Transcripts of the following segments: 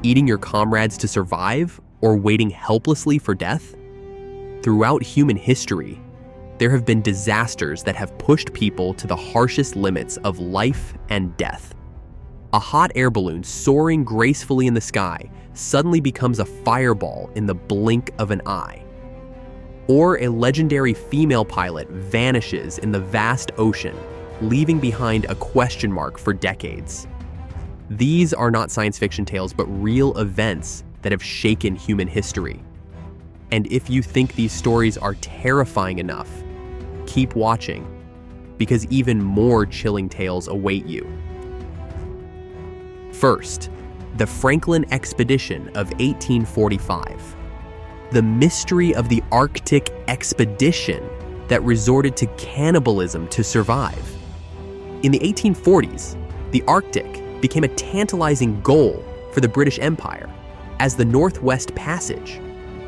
Eating your comrades to survive or waiting helplessly for death? Throughout human history, there have been disasters that have pushed people to the harshest limits of life and death. A hot air balloon soaring gracefully in the sky suddenly becomes a fireball in the blink of an eye. Or a legendary female pilot vanishes in the vast ocean, leaving behind a question mark for decades. These are not science fiction tales, but real events that have shaken human history. And if you think these stories are terrifying enough, keep watching, because even more chilling tales await you. First, the Franklin Expedition of 1845. The mystery of the Arctic expedition that resorted to cannibalism to survive. In the 1840s, the Arctic became a tantalizing goal for the British Empire as the Northwest Passage,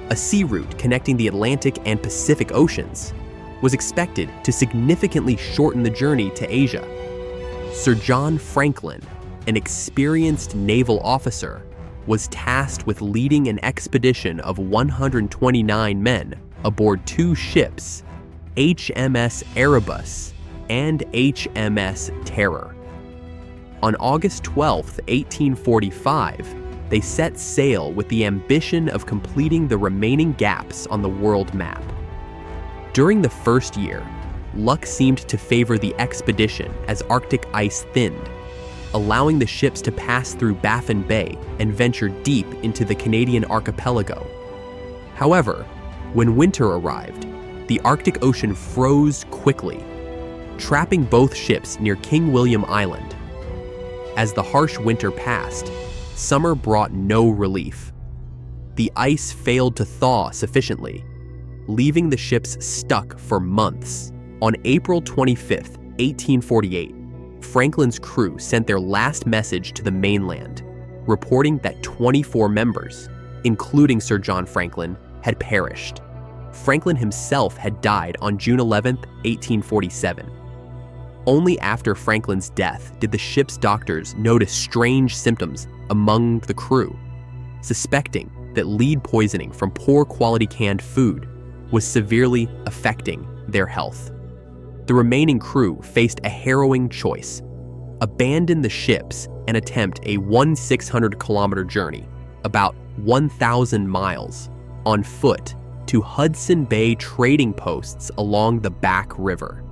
a sea route connecting the Atlantic and Pacific Oceans, was expected to significantly shorten the journey to Asia. Sir John Franklin, an experienced naval officer, was tasked with leading an expedition of 129 men aboard two ships, HMS Erebus and HMS Terror. On August 12, 1845, they set sail with the ambition of completing the remaining gaps on the world map. During the first year, luck seemed to favor the expedition as Arctic ice thinned, allowing the ships to pass through Baffin Bay and venture deep into the Canadian archipelago. However, when winter arrived, the Arctic Ocean froze quickly, trapping both ships near King William Island. As the harsh winter passed, summer brought no relief. The ice failed to thaw sufficiently, leaving the ships stuck for months. On April 25, 1848, Franklin's crew sent their last message to the mainland, reporting that 24 members, including Sir John Franklin, had perished. Franklin himself had died on June 11, 1847. Only after Franklin's death did the ship's doctors notice strange symptoms among the crew, suspecting that lead poisoning from poor quality canned food was severely affecting their health. The remaining crew faced a harrowing choice: abandon the ships and attempt a 1,600-kilometer journey, about 1,000 miles, on foot to Hudson Bay trading posts along the Back River.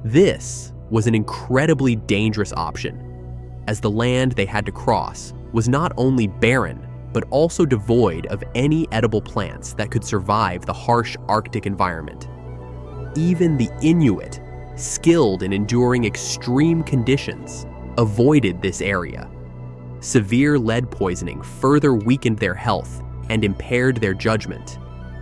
This was an incredibly dangerous option, as the land they had to cross was not only barren, but also devoid of any edible plants that could survive the harsh Arctic environment. Even the Inuit, skilled in enduring extreme conditions, avoided this area. Severe lead poisoning further weakened their health and impaired their judgment,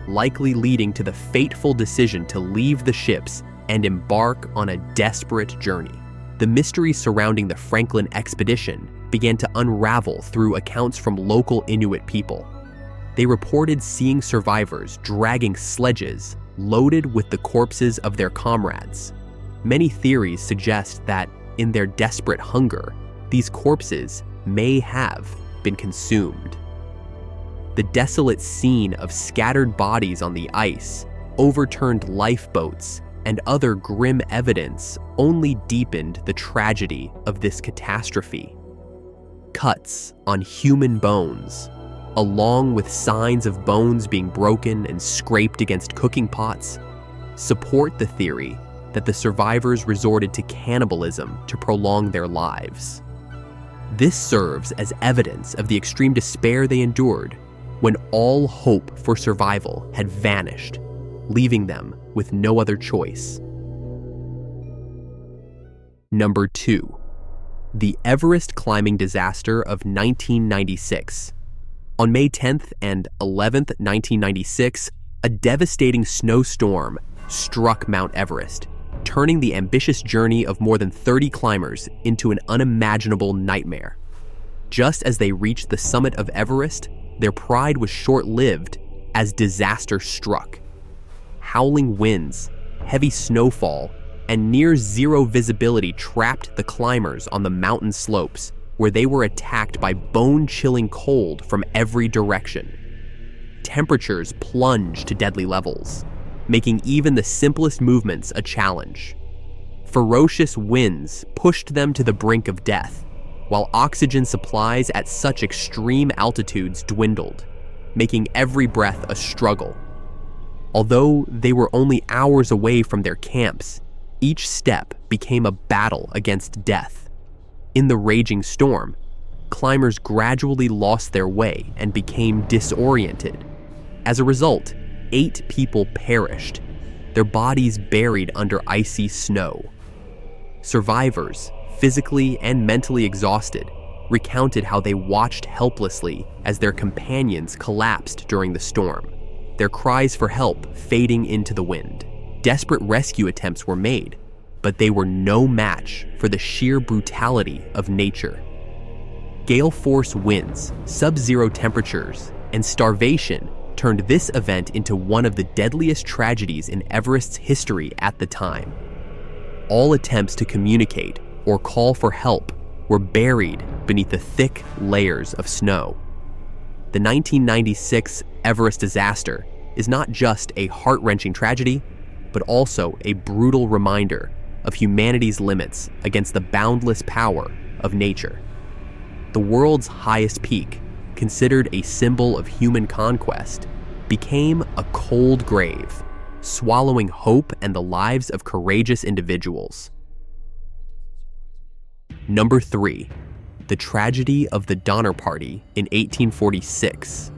likely leading to the fateful decision to leave the ships and embark on a desperate journey. The mystery surrounding the Franklin expedition began to unravel through accounts from local Inuit people. They reported seeing survivors dragging sledges loaded with the corpses of their comrades. Many theories suggest that, in their desperate hunger, these corpses may have been consumed. The desolate scene of scattered bodies on the ice, overturned lifeboats, and other grim evidence only deepened the tragedy of this catastrophe. Cuts on human bones, along with signs of bones being broken and scraped against cooking pots, support the theory that the survivors resorted to cannibalism to prolong their lives. This serves as evidence of the extreme despair they endured when all hope for survival had vanished, leaving them with no other choice. Number 2. The Everest climbing disaster of 1996. On May 10th and 11th, 1996, a devastating snowstorm struck Mount Everest, turning the ambitious journey of more than 30 climbers into an unimaginable nightmare. Just as they reached the summit of Everest, their pride was short-lived as disaster struck. Howling winds, heavy snowfall, and near-zero visibility trapped the climbers on the mountain slopes, where they were attacked by bone-chilling cold from every direction. Temperatures plunged to deadly levels, making even the simplest movements a challenge. Ferocious winds pushed them to the brink of death, while oxygen supplies at such extreme altitudes dwindled, making every breath a struggle. Although they were only hours away from their camps, each step became a battle against death. In the raging storm, climbers gradually lost their way and became disoriented. As a result, 8 people perished, their bodies buried under icy snow. Survivors, physically and mentally exhausted, recounted how they watched helplessly as their companions collapsed during the storm, their cries for help fading into the wind. Desperate rescue attempts were made, but they were no match for the sheer brutality of nature. Gale force winds, sub-zero temperatures, and starvation turned this event into one of the deadliest tragedies in Everest's history at the time. All attempts to communicate or call for help were buried beneath the thick layers of snow. The 1996 Everest disaster is not just a heart-wrenching tragedy, but also a brutal reminder of humanity's limits against the boundless power of nature. The world's highest peak, considered a symbol of human conquest, became a cold grave, swallowing hope and the lives of courageous individuals. Number 3. The tragedy of the Donner Party in 1846.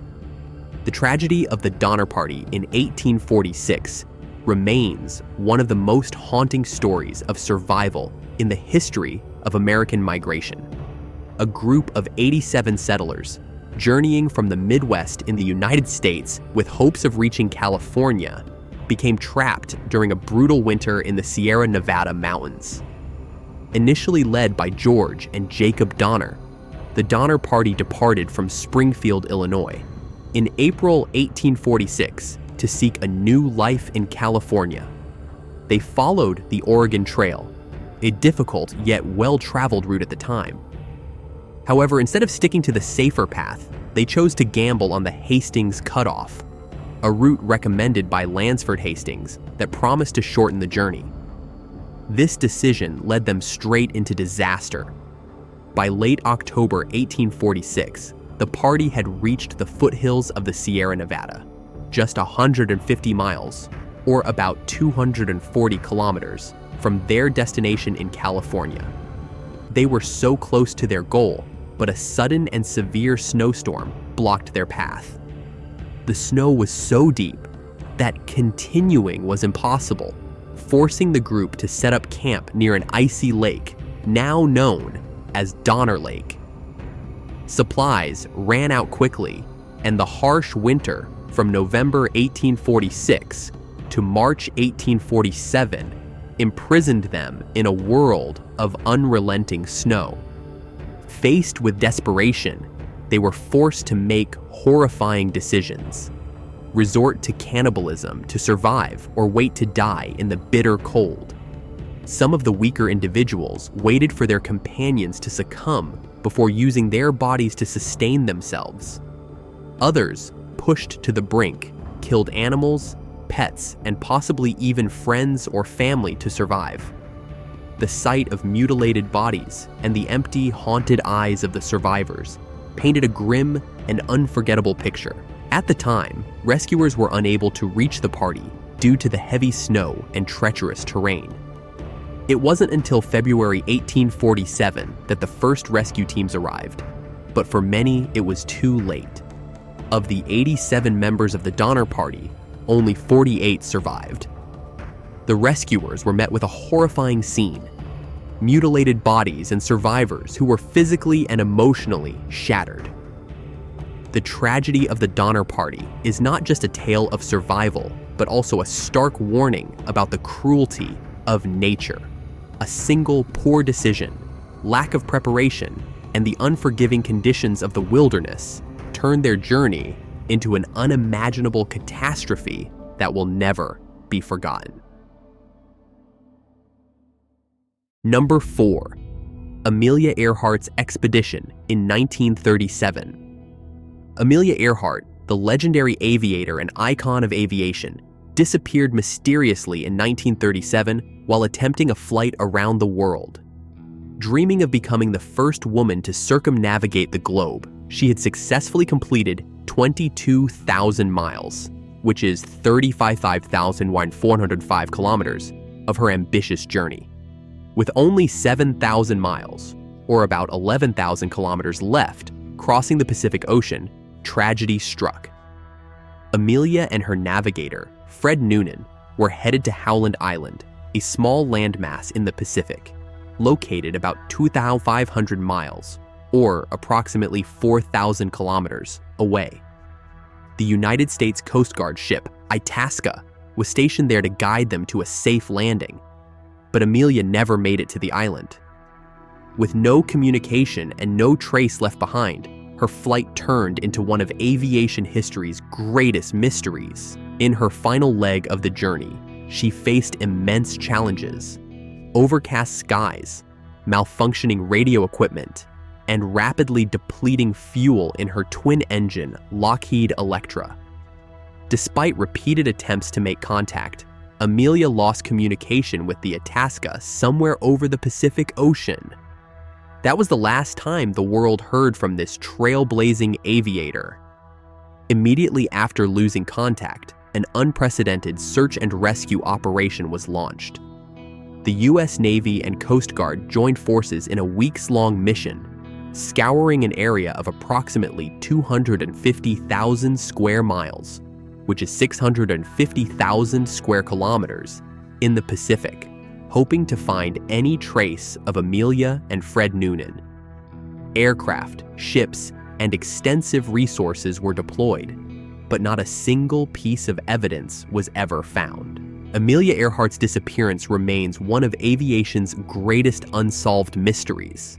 The tragedy of the Donner Party in 1846 remains one of the most haunting stories of survival in the history of American migration. A group of 87 settlers, journeying from the Midwest in the United States with hopes of reaching California, became trapped during a brutal winter in the Sierra Nevada mountains. Initially led by George and Jacob Donner, the Donner Party departed from Springfield, Illinois, in April 1846 to seek a new life in California. They followed the Oregon Trail, a difficult yet well-traveled route at the time. However, instead of sticking to the safer path, they chose to gamble on the Hastings Cutoff, a route recommended by Lansford Hastings that promised to shorten the journey. This decision led them straight into disaster. By late October 1846, the party had reached the foothills of the Sierra Nevada, just 150 miles, or about 240 kilometers, from their destination in California. They were so close to their goal, but a sudden and severe snowstorm blocked their path. The snow was so deep that continuing was impossible, forcing the group to set up camp near an icy lake, now known as Donner Lake. Supplies ran out quickly, and the harsh winter from November 1846 to March 1847 imprisoned them in a world of unrelenting snow. Faced with desperation, they were forced to make horrifying decisions. Resort to cannibalism to survive or wait to die in the bitter cold. Some of the weaker individuals waited for their companions to succumb before using their bodies to sustain themselves. Others, pushed to the brink, killed animals, pets, and possibly even friends or family to survive. The sight of mutilated bodies and the empty, haunted eyes of the survivors painted a grim and unforgettable picture. At the time, rescuers were unable to reach the party due to the heavy snow and treacherous terrain. It wasn't until February 1847 that the first rescue teams arrived, but for many it was too late. Of the 87 members of the Donner Party, only 48 survived. The rescuers were met with a horrifying scene: mutilated bodies and survivors who were physically and emotionally shattered. The tragedy of the Donner Party is not just a tale of survival, but also a stark warning about the cruelty of nature. A single poor decision, lack of preparation, and the unforgiving conditions of the wilderness turned their journey into an unimaginable catastrophe that will never be forgotten. Number 4. Amelia Earhart's expedition in 1937. Amelia Earhart, the legendary aviator and icon of aviation, disappeared mysteriously in 1937 while attempting a flight around the world. Dreaming of becoming the first woman to circumnavigate the globe, she had successfully completed 22,000 miles, which is 35,405 kilometers, of her ambitious journey. With only 7,000 miles, or about 11,000 kilometers left, crossing the Pacific Ocean, tragedy struck. Amelia and her navigator, Fred Noonan, were headed to Howland Island, a small landmass in the Pacific, located about 2,500 miles, or approximately 4,000 kilometers, away. The United States Coast Guard ship, Itasca, was stationed there to guide them to a safe landing, but Amelia never made it to the island. With no communication and no trace left behind, her flight turned into one of aviation history's greatest mysteries. In her final leg of the journey, she faced immense challenges: overcast skies, malfunctioning radio equipment, and rapidly depleting fuel in her twin-engine Lockheed Electra. Despite repeated attempts to make contact, Amelia lost communication with the Itasca somewhere over the Pacific Ocean. That was the last time the world heard from this trailblazing aviator. Immediately after losing contact, an unprecedented search and rescue operation was launched. The U.S. Navy and Coast Guard joined forces in a weeks-long mission, scouring an area of approximately 250,000 square miles, which is 650,000 square kilometers, in the Pacific, hoping to find any trace of Amelia and Fred Noonan. Aircraft, ships, and extensive resources were deployed, but not a single piece of evidence was ever found. Amelia Earhart's disappearance remains one of aviation's greatest unsolved mysteries.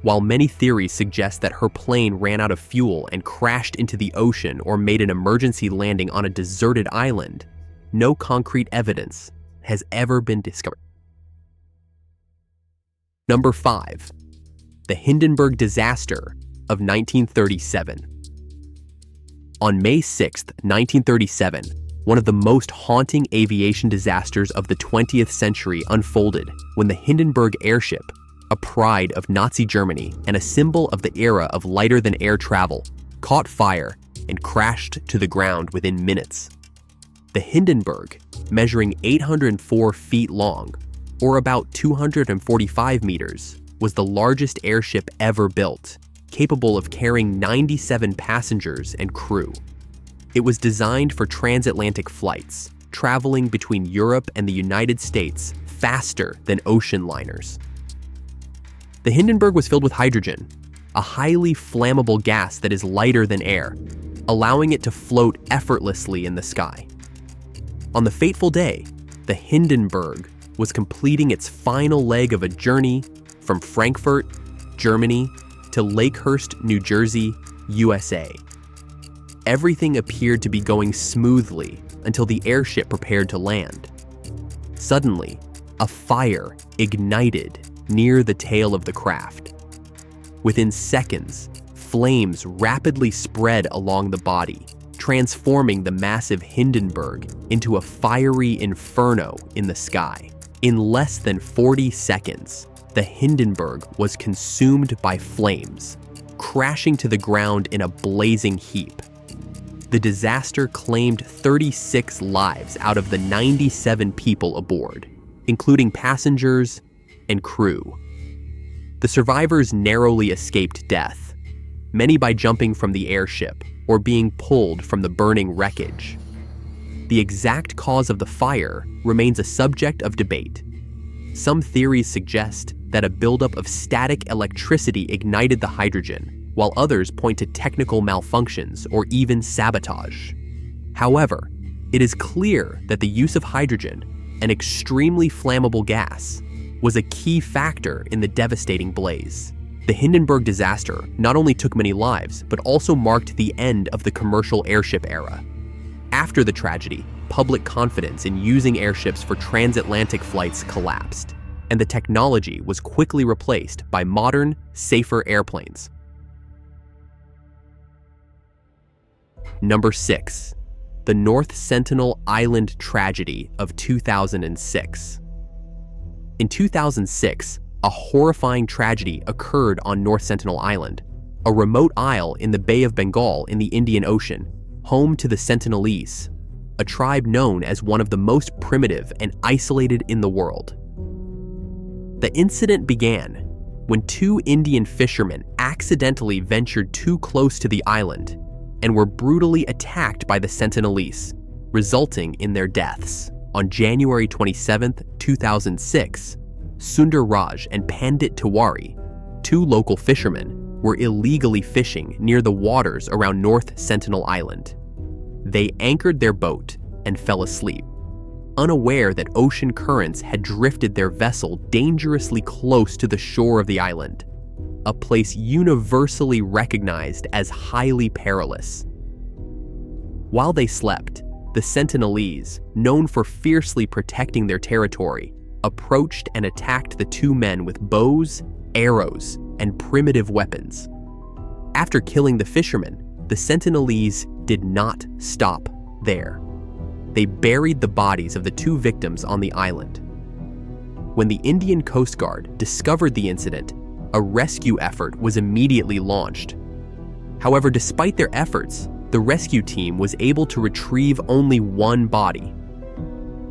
While many theories suggest that her plane ran out of fuel and crashed into the ocean or made an emergency landing on a deserted island, no concrete evidence has ever been discovered. Number 5. The Hindenburg disaster of 1937. On May 6, 1937, one of the most haunting aviation disasters of the 20th century unfolded when the Hindenburg airship, a pride of Nazi Germany and a symbol of the era of lighter-than-air travel, caught fire and crashed to the ground within minutes. The Hindenburg, measuring 804 feet long, or about 245 meters, was the largest airship ever built, capable of carrying 97 passengers and crew. It was designed for transatlantic flights, traveling between Europe and the United States faster than ocean liners. The Hindenburg was filled with hydrogen, a highly flammable gas that is lighter than air, allowing it to float effortlessly in the sky. On the fateful day, the Hindenburg was completing its final leg of a journey from Frankfurt, Germany, to Lakehurst, New Jersey, USA. Everything appeared to be going smoothly until the airship prepared to land. Suddenly, a fire ignited near the tail of the craft. Within seconds, flames rapidly spread along the body, transforming the massive Hindenburg into a fiery inferno in the sky. In less than 40 seconds, the Hindenburg was consumed by flames, crashing to the ground in a blazing heap. The disaster claimed 36 lives out of the 97 people aboard, including passengers and crew. The survivors narrowly escaped death, many by jumping from the airship or being pulled from the burning wreckage. The exact cause of the fire remains a subject of debate. Some theories suggest that a buildup of static electricity ignited the hydrogen, while others point to technical malfunctions or even sabotage. However, it is clear that the use of hydrogen, an extremely flammable gas, was a key factor in the devastating blaze. The Hindenburg disaster not only took many lives, but also marked the end of the commercial airship era. After the tragedy, public confidence in using airships for transatlantic flights collapsed, and the technology was quickly replaced by modern, safer airplanes. Number 6. The North Sentinel Island tragedy of 2006. In 2006, a horrifying tragedy occurred on North Sentinel Island, a remote isle in the Bay of Bengal in the Indian Ocean, home to the Sentinelese, a tribe known as one of the most primitive and isolated in the world. The incident began when 2 Indian fishermen accidentally ventured too close to the island and were brutally attacked by the Sentinelese, resulting in their deaths. On January 27, 2006, Sundar Raj and Pandit Tiwari, 2 local fishermen, were illegally fishing near the waters around North Sentinel Island. They anchored their boat and fell asleep, unaware that ocean currents had drifted their vessel dangerously close to the shore of the island, a place universally recognized as highly perilous. While they slept, the Sentinelese, known for fiercely protecting their territory, approached and attacked the 2 men with bows, arrows, and primitive weapons. After killing the fishermen, the Sentinelese did not stop there. They buried the bodies of the 2 victims on the island. When the Indian Coast Guard discovered the incident, a rescue effort was immediately launched. However, despite their efforts, the rescue team was able to retrieve only 1 body.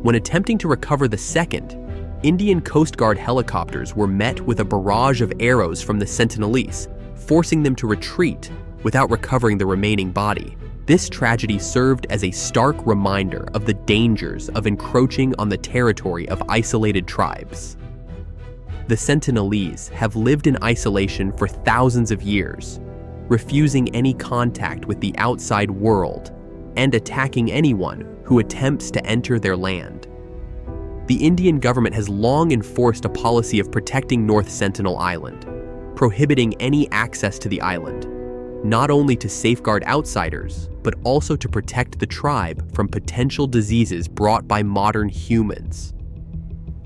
When attempting to recover the second, Indian Coast Guard helicopters were met with a barrage of arrows from the Sentinelese, forcing them to retreat without recovering the remaining body. This tragedy served as a stark reminder of the dangers of encroaching on the territory of isolated tribes. The Sentinelese have lived in isolation for thousands of years, refusing any contact with the outside world and attacking anyone who attempts to enter their land. The Indian government has long enforced a policy of protecting North Sentinel Island, prohibiting any access to the island, not only to safeguard outsiders, but also to protect the tribe from potential diseases brought by modern humans.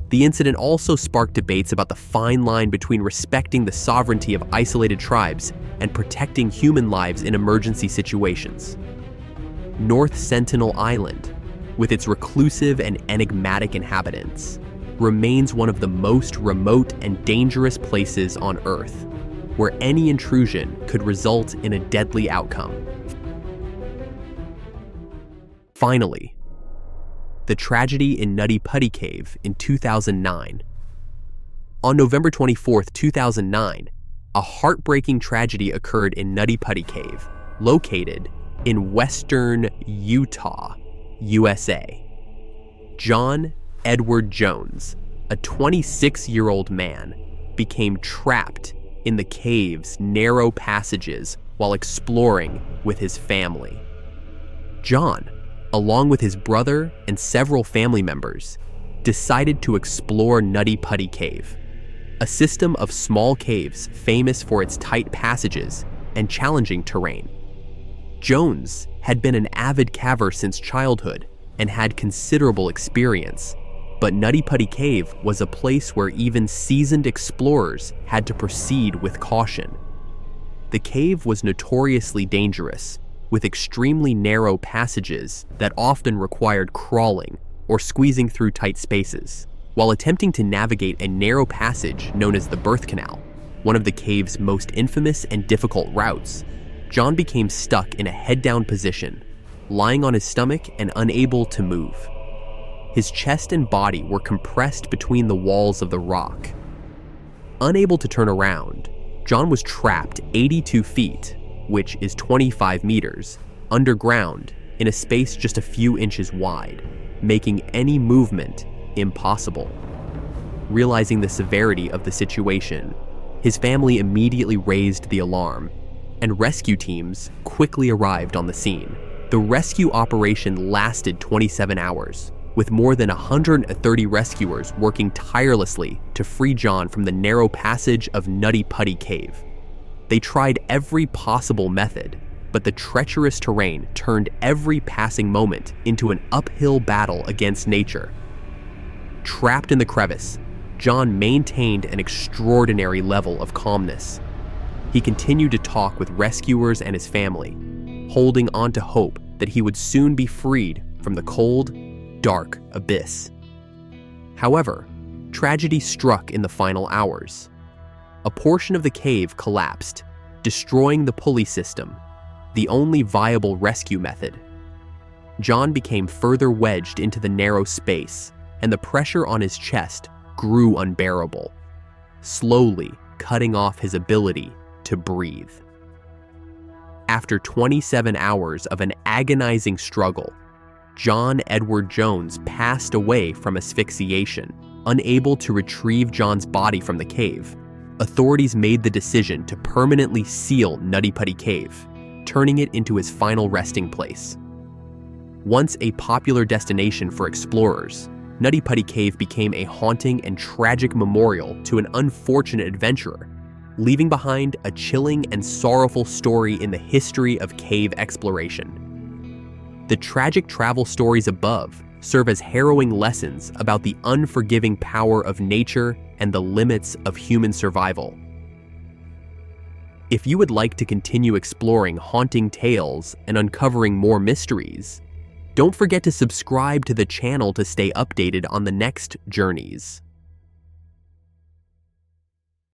The incident also sparked debates about the fine line between respecting the sovereignty of isolated tribes and protecting human lives in emergency situations. North Sentinel Island, with its reclusive and enigmatic inhabitants, remains one of the most remote and dangerous places on Earth, where any intrusion could result in a deadly outcome. Finally, the tragedy in Nutty Putty Cave in 2009. On November 24, 2009, a heartbreaking tragedy occurred in Nutty Putty Cave, located in western Utah, USA. John Edward Jones, a 26-year-old man, became trapped in the cave's narrow passages while exploring with his family. John, along with his brother and several family members, decided to explore Nutty Putty Cave, a system of small caves famous for its tight passages and challenging terrain. Jones had been an avid caver since childhood and had considerable experience, but Nutty Putty Cave was a place where even seasoned explorers had to proceed with caution. The cave was notoriously dangerous, with extremely narrow passages that often required crawling or squeezing through tight spaces. While attempting to navigate a narrow passage known as the Birth Canal, one of the cave's most infamous and difficult routes, John became stuck in a head-down position, lying on his stomach and unable to move. His chest and body were compressed between the walls of the rock. Unable to turn around, John was trapped 82 feet, which is 25 meters, underground in a space just a few inches wide, making any movement impossible. Realizing the severity of the situation, his family immediately raised the alarm, and rescue teams quickly arrived on the scene. The rescue operation lasted 27 hours, with more than 130 rescuers working tirelessly to free John from the narrow passage of Nutty Putty Cave. They tried every possible method, but the treacherous terrain turned every passing moment into an uphill battle against nature. Trapped in the crevice, John maintained an extraordinary level of calmness. He continued to talk with rescuers and his family, holding on to hope that he would soon be freed from the cold, dark abyss. However, tragedy struck in the final hours. A portion of the cave collapsed, destroying the pulley system, the only viable rescue method. John became further wedged into the narrow space, and the pressure on his chest grew unbearable, slowly cutting off his ability to breathe. After 27 hours of an agonizing struggle, John Edward Jones passed away from asphyxiation. Unable to retrieve John's body from the cave, authorities made the decision to permanently seal Nutty Putty Cave, turning it into his final resting place. Once a popular destination for explorers, Nutty Putty Cave became a haunting and tragic memorial to an unfortunate adventurer, leaving behind a chilling and sorrowful story in the history of cave exploration. The tragic travel stories above serve as harrowing lessons about the unforgiving power of nature and the limits of human survival. If you would like to continue exploring haunting tales and uncovering more mysteries, don't forget to subscribe to the channel to stay updated on the next journeys.